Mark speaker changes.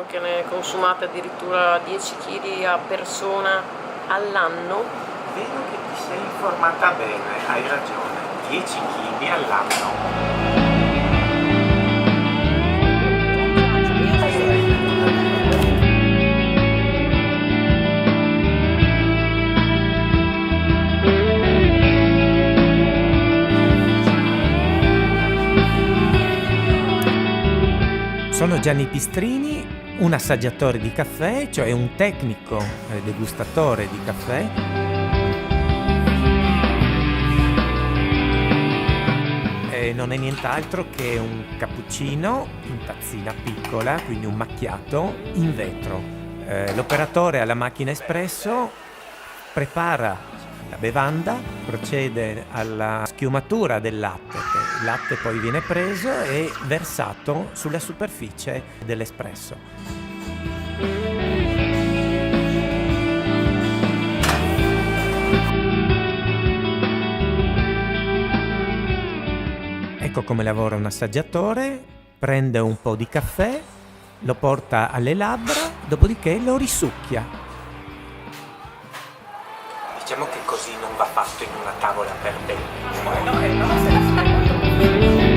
Speaker 1: vero che ne consumate addirittura 10 kg a persona all'anno?
Speaker 2: Vedo che ti sei informata bene, hai ragione, 10 kg all'anno.
Speaker 3: Sono Gianni Pistrini, un assaggiatore di caffè, cioè un tecnico degustatore di caffè. Non è nient'altro che un cappuccino in tazzina piccola, quindi un macchiato in vetro. L'operatore alla macchina espresso prepara la bevanda, procede alla schiumatura del latte, il latte poi viene preso e versato sulla superficie dell'espresso. Ecco come lavora un assaggiatore: prende un po' di caffè, lo porta alle labbra, dopodiché lo risucchia.
Speaker 2: Diciamo che così non va fatto in una tavola per bene.
Speaker 1: No, se la